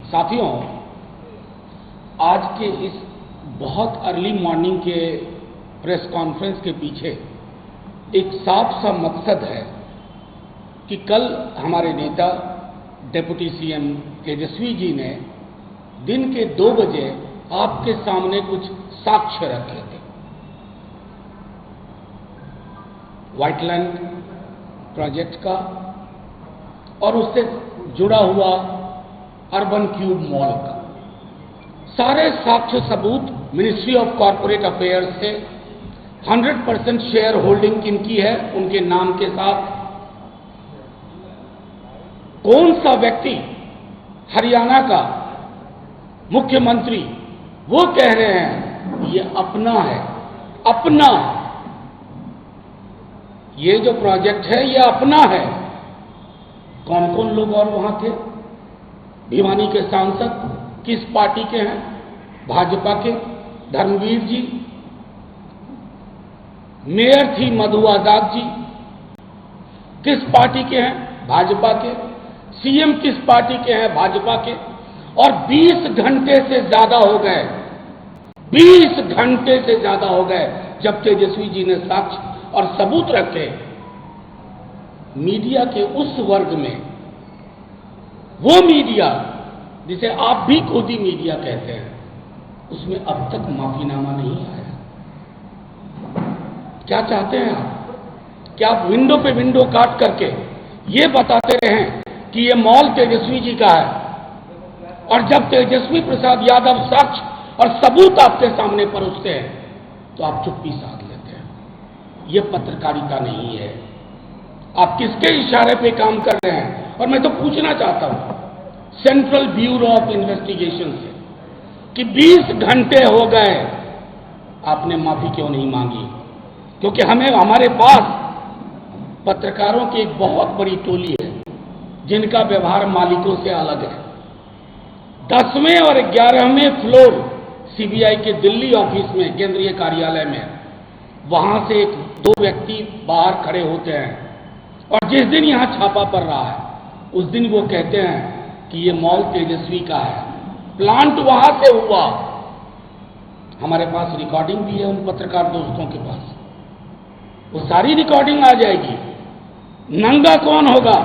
साथियों, आज के इस बहुत अर्ली मॉर्निंग के प्रेस कॉन्फ्रेंस के पीछे एक साफ सा मकसद है कि कल हमारे नेता डिप्टी सीएम तेजस्वी जी ने दिन के 2 बजे आपके सामने कुछ साक्ष्य रखे थे। व्हाइटलैंड प्रोजेक्ट का और उससे जुड़ा हुआ अर्बन क्यूब मॉल का सारे साक्ष्य सबूत मिनिस्ट्री ऑफ कॉर्पोरेट अफेयर्स से 100% शेयर होल्डिंग किनकी है उनके नाम के साथ, कौन सा व्यक्ति हरियाणा का मुख्यमंत्री वो कह रहे हैं ये अपना है, अपना ये जो प्रोजेक्ट है ये अपना है। कौन कौन लोग और वहां थे? भिवानी के सांसद किस पार्टी के हैं? भाजपा के धर्मवीर जी। मेयर थी मधु आजाद जी, किस पार्टी के हैं? भाजपा के। सीएम किस पार्टी के हैं? भाजपा के। और 20 घंटे से ज्यादा हो गए, 20 घंटे से ज्यादा हो गए जब तेजस्वी जी ने साक्ष्य और सबूत रखे। मीडिया के उस वर्ग में, वो मीडिया जिसे आप भी खुद ही मीडिया कहते हैं, उसमें अब तक माफीनामा नहीं आया। क्या चाहते हैं आप? क्या आप विंडो पे विंडो काट करके ये बताते रहें कि ये मॉल तेजस्वी जी का है, और जब तेजस्वी प्रसाद यादव साक्ष्य और सबूत आपके सामने परोसते हैं तो आप चुप्पी साध लेते हैं? ये पत्रकारिता नहीं है। आप किसके इशारे पे काम कर रहे हैं? और मैं तो पूछना चाहता हूं सेंट्रल ब्यूरो ऑफ इन्वेस्टिगेशन से कि 20 घंटे हो गए, आपने माफी क्यों नहीं मांगी? क्योंकि हमारे पास पत्रकारों की एक बहुत बड़ी टोली है जिनका व्यवहार मालिकों से अलग है। 10वें और 11वें फ्लोर सीबीआई के दिल्ली ऑफिस में, केंद्रीय कार्यालय में, वहां से 2 व्यक्ति बाहर खड़े होते हैं और जिस दिन यहां छापा पड़ रहा है उस दिन वो कहते हैं कि ये मॉल तेजस्वी का है, प्लांट वहां से हुआ। हमारे पास रिकॉर्डिंग भी है उन पत्रकार दोस्तों के पास, वो सारी रिकॉर्डिंग आ जाएगी। नंगा कौन होगा?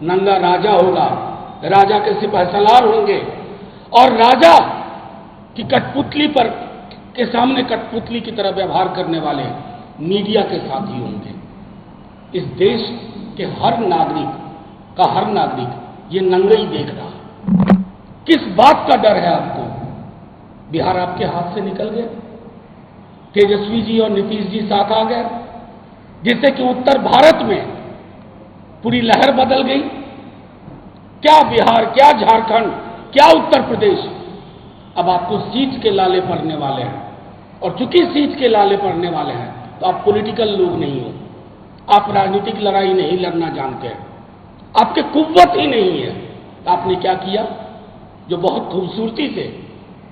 नंगा राजा होगा, राजा के सिपहसालार होंगे और राजा की कठपुतली पर के सामने कठपुतली की तरह व्यवहार करने वाले मीडिया के साथी होंगे। इस देश के हर नागरिक ये नंगई देख रहा है। किस बात का डर है आपको? बिहार आपके हाथ से निकल गया, तेजस्वी जी और नीतीश जी साथ आ गए, जिससे कि उत्तर भारत में पूरी लहर बदल गई। क्या बिहार, क्या झारखंड, क्या उत्तर प्रदेश, अब आपको सीट के लाले पड़ने वाले हैं। और चूंकि सीट के लाले पड़ने वाले हैं तो आप पॉलिटिकल लोग नहीं हो, आप राजनीतिक लड़ाई नहीं लड़ना जानते हैं, आपके कुव्वत ही नहीं है। तो आपने क्या किया? जो बहुत खूबसूरती से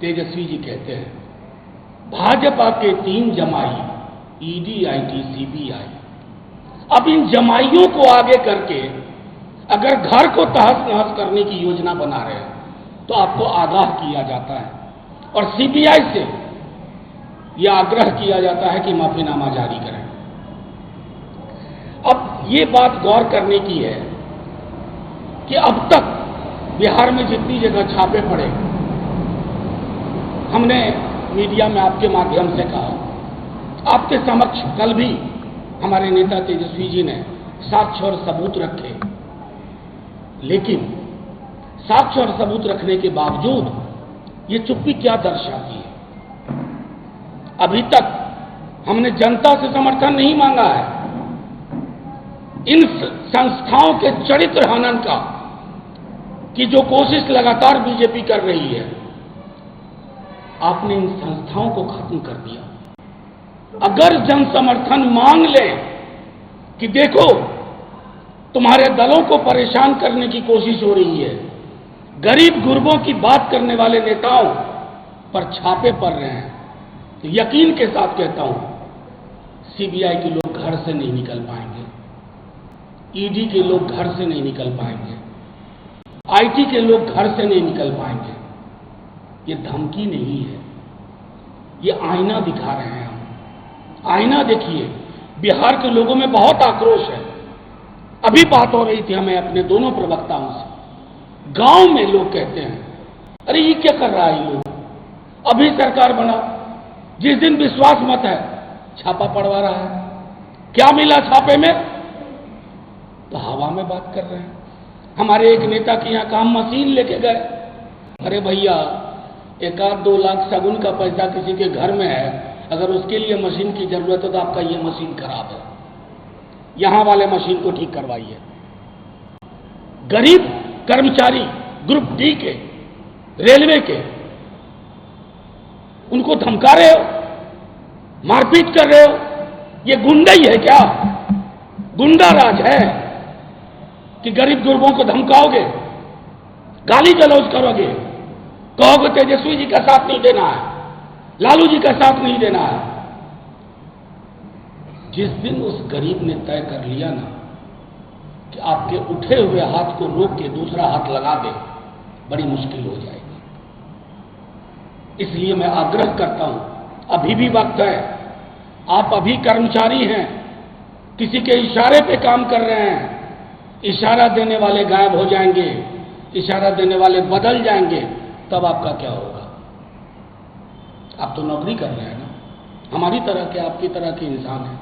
तेजस्वी जी कहते हैं, भाजपा के 3 जमाई, ईडी, आईटी, सीबीआई। अब इन जमाइयों को आगे करके अगर घर को तहस नहस करने की योजना बना रहे हैं तो आपको आगाह किया जाता है और सीबीआई से यह आग्रह किया जाता है कि माफीनामा जारी करें। अब ये बात गौर करने की है कि अब तक बिहार में जितनी जगह छापे पड़े, हमने मीडिया में आपके माध्यम से कहा, आपके समक्ष कल भी हमारे नेता तेजस्वी जी ने साक्ष्य और सबूत रखे, लेकिन साक्ष्य और सबूत रखने के बावजूद ये चुप्पी क्या दर्शाती है? अभी तक हमने जनता से समर्थन नहीं मांगा है। इन संस्थाओं के चरित्र हनन का की जो कोशिश लगातार बीजेपी कर रही है, आपने इन संस्थाओं को खत्म कर दिया। अगर जन समर्थन मांग ले कि देखो तुम्हारे दलों को परेशान करने की कोशिश हो रही है, गरीब गुरबों की बात करने वाले नेताओं पर छापे पड़ रहे हैं, तो यकीन के साथ कहता हूं सीबीआई के लोग घर से नहीं निकल पाएंगे, ईडी के लोग घर से नहीं निकल पाएंगे। आईटी के लोग घर से नहीं निकल पाएंगे। ये धमकी नहीं है, ये आईना दिखा रहे हैं हम। आईना देखिए, बिहार के लोगों में बहुत आक्रोश है। अभी बात हो रही थी हमें अपने दोनों प्रवक्ताओं से। गांव में लोग कहते हैं, अरे ये क्या कर रहा है ये लोग, अभी सरकार बना, जिस दिन विश्वास मत है छापा पड़वा रहा है। क्या मिला छापे में? तो हवा में बात कर रहे हैं। हमारे एक नेता के यहां काम मशीन लेके गए। अरे भैया, 1-2 लाख शगुन का पैसा किसी के घर में है, अगर उसके लिए मशीन की जरूरत है तो आपका ये मशीन खराब है, यहां वाले मशीन को ठीक करवाइए। गरीब कर्मचारी ग्रुप डी के, रेलवे के, उनको धमका रहे हो, मारपीट कर रहे हो। ये गुंडाई है क्या? गुंडा राज है कि गरीब गुरबों को धमकाओगे, गाली गलौज करोगे, कहोगे तेजस्वी जी का साथ नहीं देना है, लालू जी का साथ नहीं देना है। जिस दिन उस गरीब ने तय कर लिया ना कि आपके उठे हुए हाथ को रोक के दूसरा हाथ लगा दे, बड़ी मुश्किल हो जाएगी। इसलिए मैं आग्रह करता हूं, अभी भी वक्त है। आप अभी कर्मचारी हैं, किसी के इशारे पे काम कर रहे हैं। इशारा देने वाले गायब हो जाएंगे, इशारा देने वाले बदल जाएंगे, तब आपका क्या होगा? आप तो नौकरी कर रहे हैं ना, हमारी तरह के, आपकी तरह के इंसान हैं।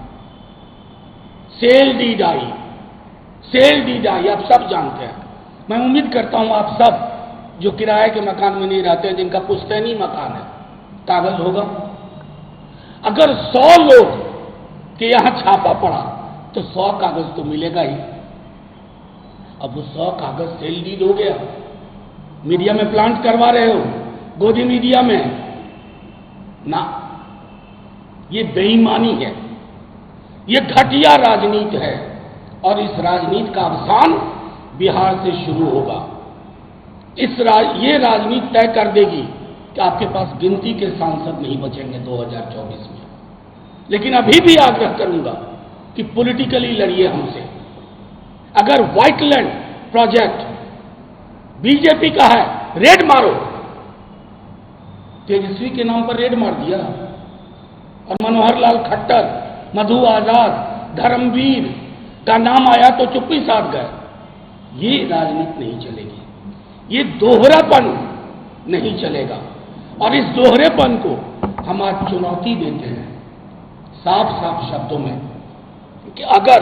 सेल डी डाई, सेल डी डाई, आप सब जानते हैं। मैं उम्मीद करता हूं आप सब जो किराए के मकान में नहीं रहते, जिनका पुश्तैनी मकान है, कागज होगा। अगर 100 लोग के यहां छापा पड़ा तो 100 कागज तो मिलेगा ही। अब वो 100 कागज सेल डीड हो गया। मीडिया में प्लांट करवा रहे हो, गोदी मीडिया में ना, ये बेईमानी है, ये घटिया राजनीति है। और इस राजनीति का अवसान बिहार से शुरू होगा। ये राजनीति तय कर देगी कि आपके पास गिनती के सांसद नहीं बचेंगे 2024 में। लेकिन अभी भी आग्रह करूंगा कि पॉलिटिकली लड़िए हमसे। अगर व्हाइटलैंड प्रोजेक्ट बीजेपी का है, रेड मारो। तेजस्वी के नाम पर रेड मार दिया, और मनोहर लाल खट्टर, मधु आजाद, धर्मवीर का नाम आया तो चुप्पी साध गए। ये राजनीति नहीं चलेगी, ये दोहरापन नहीं चलेगा। और इस दोहरेपन को हम आज चुनौती देते हैं साफ साफ शब्दों में कि अगर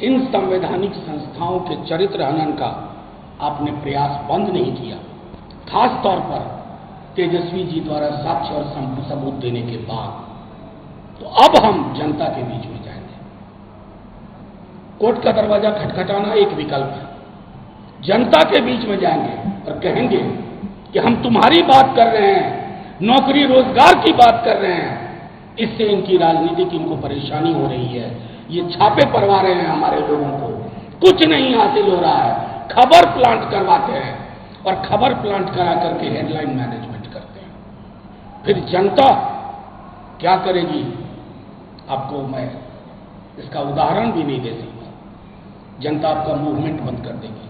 इन संवैधानिक संस्थाओं के चरित्र हनन का आपने प्रयास बंद नहीं किया, खास तौर पर तेजस्वी जी द्वारा साक्ष्य और सबूत देने के बाद, तो अब हम जनता के बीच में जाएंगे। कोर्ट का दरवाजा खटखटाना एक विकल्प है। जनता के बीच में जाएंगे और कहेंगे कि हम तुम्हारी बात कर रहे हैं, नौकरी रोजगार की बात कर रहे हैं, इससे इनकी राजनीतिक इनको परेशानी हो रही है, ये छापे पड़वा रहे हैं हमारे लोगों को, कुछ नहीं हासिल हो रहा है। खबर प्लांट करवाते हैं और खबर प्लांट करा करके हेडलाइन मैनेजमेंट करते हैं। फिर जनता क्या करेगी, आपको मैं इसका उदाहरण भी नहीं दे सकता। जनता आपका मूवमेंट बंद कर देगी,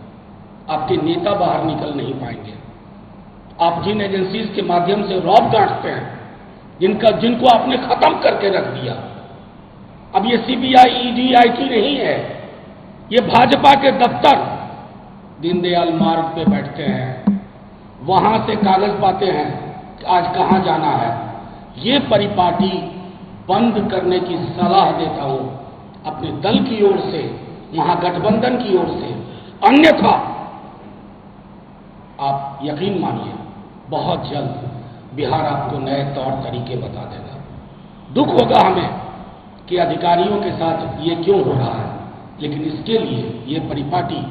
आपके नेता बाहर निकल नहीं पाएंगे। आप जिन एजेंसीज के माध्यम से रौब गांठते हैं, जिनको आपने खत्म करके रख दिया, अब ये सीबीआई, ईडी, आईटी नहीं है, ये भाजपा के दफ्तर दीनदयाल मार्ग पे बैठते हैं, वहां से कागज पाते हैं कि आज कहां जाना है। ये परिपाटी बंद करने की सलाह देता हूं अपने दल की ओर से, महागठबंधन की ओर से। अन्यथा आप यकीन मानिए, बहुत जल्द बिहार आपको नए तौर तरीके बता देगा। दुख होगा हमें कि अधिकारियों के साथ ये क्यों हो रहा है, लेकिन इसके लिए ये परिपाटी,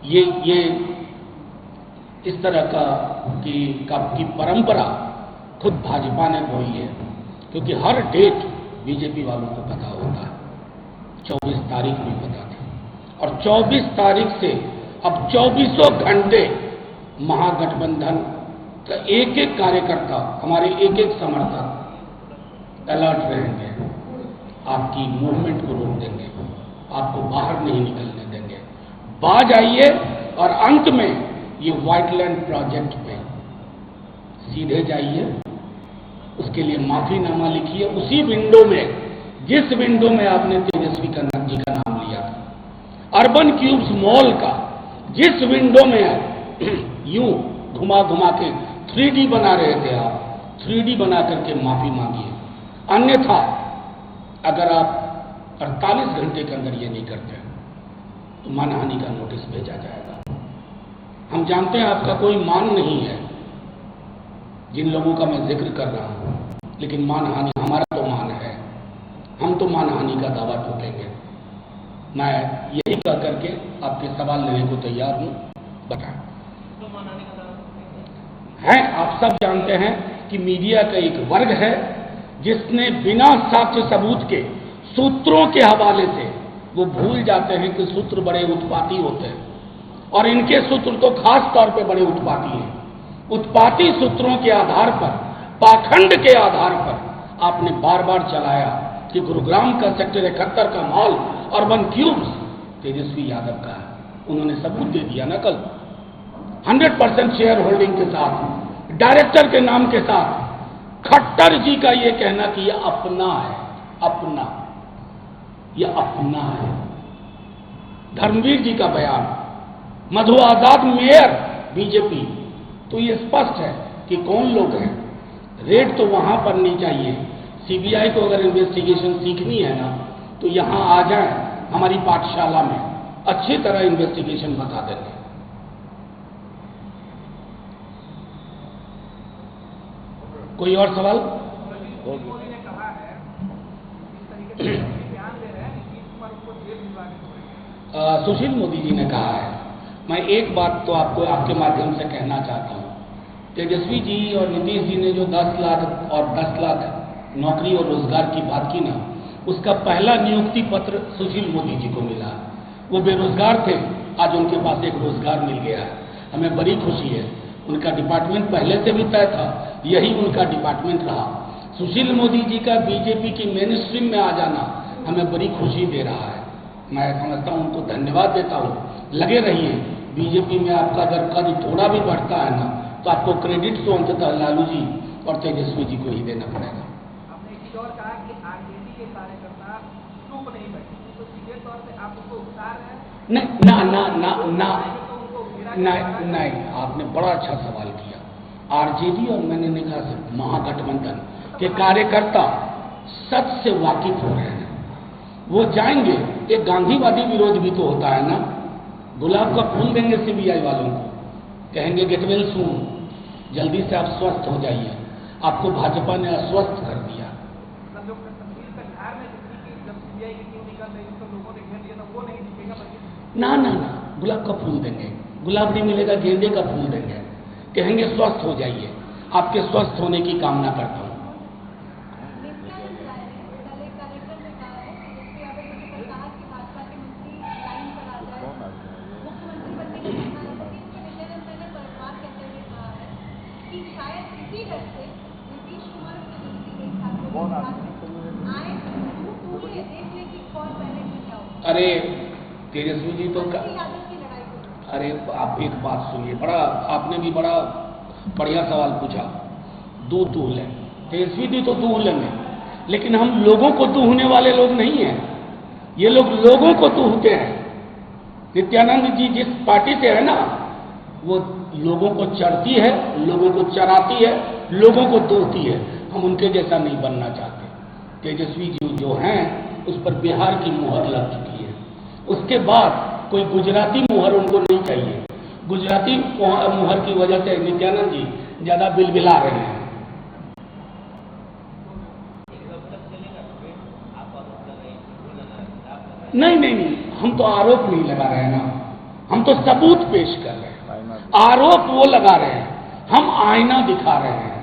ये इस तरह की परंपरा खुद भाजपा ने बोई है, क्योंकि हर डेट बीजेपी वालों को पता होता है। 24 तारीख भी पता थी, और 24 तारीख से अब 24 घंटे महागठबंधन का एक एक कार्यकर्ता, हमारे एक एक समर्थक अलर्ट रहेंगे, आपकी मूवमेंट को रोक देंगे, आपको बाहर नहीं निकलने देंगे। बाज आइए, और अंत में ये व्हाइटलैंड प्रोजेक्ट पे सीधे जाइए, उसके लिए माफीनामा लिखिए उसी विंडो में जिस विंडो में आपने तेजस्वी जी का नाम लिया था। अर्बन क्यूब्स मॉल का जिस विंडो में यूं घुमा घुमा के 3D बना रहे थे आप, 3D बना करके माफी मांगिए। अन्यथा अगर आप 48 घंटे के अंदर ये नहीं करते तो मानहानि का नोटिस भेजा जाएगा। हम जानते हैं आपका कोई मान नहीं है जिन लोगों का मैं जिक्र कर रहा हूं, लेकिन मानहानि हमारा तो मान है। हम तो मानहानि का दावा ठोकेंगे। मैं यही कह करके आपके सवाल लेने को तैयार हूं। बताएं। है आप सब जानते हैं कि मीडिया का एक वर्ग है जिसने बिना साक्ष्य सबूत के सूत्रों के हवाले से वो भूल जाते हैं कि सूत्र बड़े उत्पाती होते हैं, और इनके सूत्र तो खास तौर पे बड़े उत्पाती हैं। उत्पाती सूत्रों के आधार पर, पाखंड के आधार पर आपने बार बार चलाया कि गुरुग्राम का सेक्टर 71 का mall urban cubes Tejashwi Yadav का है। उन्होंने सबूत दे दिया ना कल, 100% शेयर होल्डिंग के साथ, डायरेक्टर के नाम के साथ। खट्टर जी का ये कहना कि यह अपना है, अपना, यह अपना है। धर्मवीर जी का बयान, मधु आजाद मेयर बीजेपी, तो ये स्पष्ट है कि कौन लोग हैं। रेड तो वहां पर नहीं चाहिए। सीबीआई को अगर इन्वेस्टिगेशन सीखनी है ना तो यहां आ जाए हमारी पाठशाला में, अच्छी तरह इन्वेस्टिगेशन बता देंगे। कोई और सवाल? सुशील मोदी जी ने कहा है। मैं एक बात तो आपको आपके माध्यम से कहना चाहता हूं, तेजस्वी जी और नीतीश जी ने जो 10 लाख और 10 लाख नौकरी और रोजगार की बात की ना, उसका पहला नियुक्ति पत्र सुशील मोदी जी को मिला। वो बेरोजगार थे, आज उनके पास एक रोजगार मिल गया है। हमें बड़ी खुशी है। उनका डिपार्टमेंट पहले से भी तय था, यही उनका डिपार्टमेंट रहा। सुशील मोदी जी का बीजेपी की मेन स्ट्रीम में आ जाना हमें बड़ी खुशी दे रहा है। मैं समझता हूं, उनको धन्यवाद देता हूं। लगे रहिए, बीजेपी में आपका अगर कद थोड़ा भी बढ़ता है ना तो आपको क्रेडिट तो अंततः लालू जी और तेजस्वी जी को ही देना पड़ेगा। आपने एक चीज और कहा कि आरजेडी के कार्यकर्ता चुप नहीं बैठे, तो सीधे तौर पे आप उसको उतार रहे हैं? नहीं, ना ना ना ना नहीं, आपने बड़ा अच्छा सवाल किया। आरजेडी और मैंने नहीं कहा महागठबंधन के कार्यकर्ता सच से वाकिफ हो रहे हैं। वो जाएंगे, एक गांधीवादी विरोध भी तो होता है ना। गुलाब का फूल देंगे सीबीआई वालों को, कहेंगे गेट वेल सून, जल्दी से आप स्वस्थ हो जाइए। आपको भाजपा ने अस्वस्थ कर दिया। ना ना ना, गुलाब का फूल देंगे, गुलाब नहीं मिलेगा गेंदे का फूल देंगे, कहेंगे स्वस्थ हो जाइए। आपके स्वस्थ होने की कामना करता हूं। अरे तेजस्वी जी तो अरे आप एक बात सुनिए, बड़ा आपने भी बड़ा बढ़िया सवाल पूछा। दूध दूह लें, तेजस्वी जी तो दूह लेंगे, लेकिन हम लोगों को दूहने वाले लोग नहीं हैं। ये लोग लोगों को दूहते हैं। नित्यानंद जी जिस पार्टी से है ना, वो लोगों को चरती है, लोगों को चराती है, लोगों को दूहती है। हम उनके जैसा नहीं बनना चाहते। तेजस्वी जी जो हैं उस पर बिहार की मुहर लग चुकी है। उसके बाद कोई गुजराती मुहर उनको नहीं चाहिए। गुजराती मुहर की वजह से नित्यानंद जी ज्यादा बिलबिला रहे हैं। नहीं नहीं नहीं, हम तो आरोप नहीं लगा रहे हैं ना, हम तो सबूत पेश कर रहे हैं। आरोप वो लगा रहे हैं, हम आईना दिखा रहे हैं।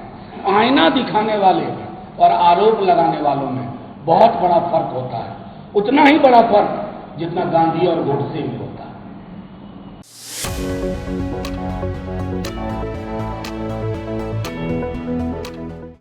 आईना दिखाने वाले और आरोप लगाने वालों में बहुत बड़ा फर्क होता है, उतना ही बड़ा फर्क जितना गांधी और गोडसे में होता है।